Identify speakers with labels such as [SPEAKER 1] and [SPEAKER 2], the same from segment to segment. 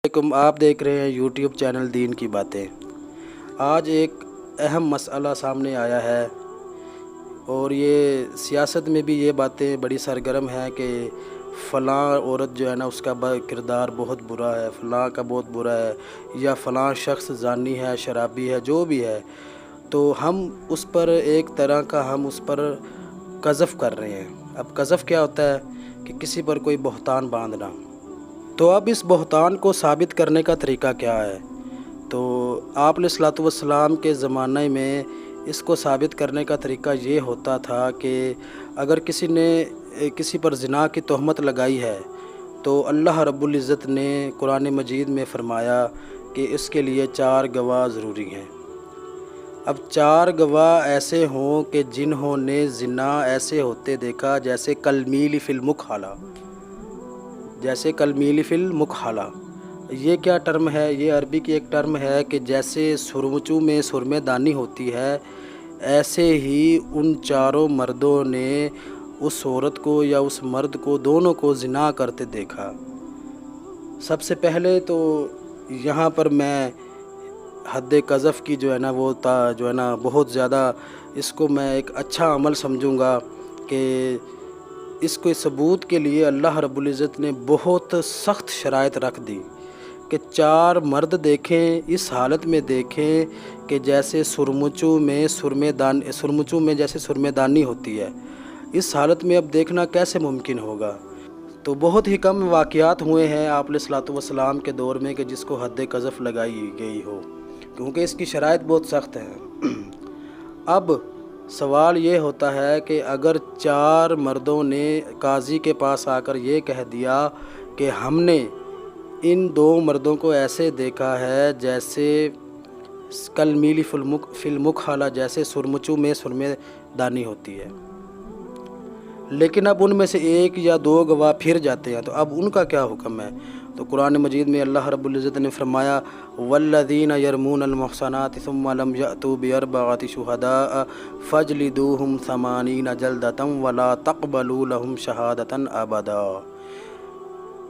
[SPEAKER 1] आप देख रहे हैं यूट्यूब चैनल दीन की बातें। आज एक अहम मसला सामने आया है और ये सियासत में भी ये बातें बड़ी सरगर्म हैं कि फ़लाँ औरत जो है ना उसका किरदार बहुत बुरा है, फ़लाँ का बहुत बुरा है, या फ़लाँ शख्स ज़ानी है, शराबी है, जो भी है, तो हम उस पर एक तरह का हम उस पर क़ज़फ़ कर रहे हैं। अब क़ज़फ़ क्या होता है कि किसी पर कोई बहतान बांधना। तो अब इस बहतान को साबित करने का तरीका क्या है? तो आप अलैहिस्सलातु वस्सलाम के ज़माने में इसको साबित करने का तरीका ये होता था कि अगर किसी ने किसी पर ज़िना की तोहमत लगाई है तो अल्लाह रब्बुल इज़्ज़त ने कुरान मजीद में फ़रमाया कि इसके लिए 4 गवाह ज़रूरी हैं। अब 4 गवाह ऐसे हों कि जिन्होंने ज़िना ऐसे होते देखा जैसे कलमील फ़िल मुखाला, जैसे कलमील फ़िल मुखाला। ये क्या टर्म है? ये अरबी की एक टर्म है कि जैसे सुरमचू में सुरमेदानी होती है, ऐसे ही उन चारों मर्दों ने उस औरत को या उस मर्द को, दोनों को ज़िना करते देखा। सबसे पहले तो यहाँ पर मैं हद क़ज़फ़ की जो है ना जो है ना बहुत ज़्यादा, इसको मैं एक अच्छा अमल समझूँगा कि इसको सबूत के लिए अल्लाह रब्बुल इज़्ज़त ने बहुत सख्त शराइत रख दी कि 4 मर्द देखें, इस हालत में देखें कि जैसे सुरमुचू में जैसे सुरमेदानी होती है। इस हालत में अब देखना कैसे मुमकिन होगा? तो बहुत ही कम वाक़यात हुए हैं आप अलैहिस्सलातु वस्सलाम के दौर में कि जिसको हद क़ज़फ़ लगाई गई हो, क्योंकि इसकी शराइत बहुत सख्त है। अब सवाल ये होता है कि अगर 4 मर्दों ने काज़ी के पास आकर ये कह दिया कि हमने इन 2 मर्दों को ऐसे देखा है जैसे कलमील फ़िल मुखाला, जैसे सुरमुचू में सुरमेदानी होती है, लेकिन अब उनमें से 1 या 2 गवाह फिर जाते हैं, तो अब उनका क्या हुक्म है? तो कुरान मजीद में अल्लाह रब्बुल इज़्ज़त ने फरमाया वल्लज़ीना यरमूनल मुहसनाति सुम्मा लम यअतू बिअरबअति शुहदाअ फजलिदूहुम समानीना जल्दतम वला तक़बलू लहुम शहादतन अबदा।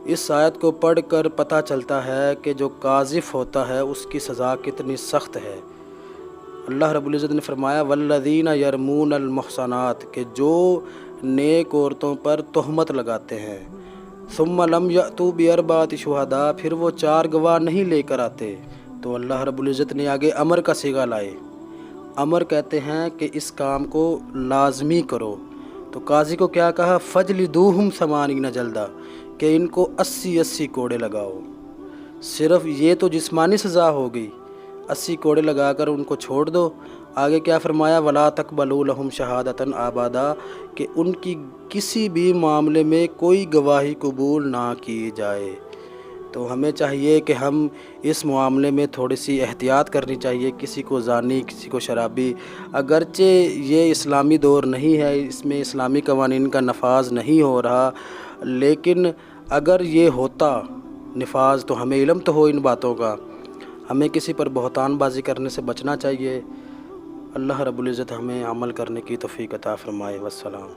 [SPEAKER 1] इस आयत को पढ़कर पता चलता है कि जो काज़िफ़ होता है उसकी सज़ा कितनी सख्त है। अल्लाह रब्बुल इज़्ज़त ने फरमाया वल्लज़ीना यरमूनल मुहसनात, के जो नेक औरतों पर तोहमत लगाते हैं, सुम्मा लम यअतू बिअरबअति शुहदा, फिर वो 4 गवाह नहीं लेकर आते, तो अल्लाह रब्बुल इज़्ज़त ने आगे अमर का सिगा लाए। अमर कहते हैं कि इस काम को लाजमी करो। तो काजी को क्या कहा? फजलिदूहुम समानीना जल्दा, कि इनको 80-80 कोड़े लगाओ। सिर्फ़ ये तो जिस्मानी सज़ा हो गई, 80 कोड़े लगाकर उनको छोड़ दो। आगे क्या फरमाया? वला तक़बलू लहुम शहादतन अबदा, कि उनकी किसी भी मामले में कोई गवाही कबूल ना की जाए। तो हमें चाहिए कि हम इस मामले में थोड़ी सी एहतियात करनी चाहिए। किसी को ज़ानी, किसी को शराबी, अगरचे ये इस्लामी दौर नहीं है, इसमें इस्लामी कवानीन का नफाज नहीं हो रहा, लेकिन अगर ये होता नफाज तो हमें इल्म तो हो इन बातों का। हमें किसी पर बहतानबाजी करने से बचना चाहिए। अल्लाह रब्बुल इज़्ज़त हमें अमल करने की तौफ़ीक़ अता फ़रमाए। वस्सलाम।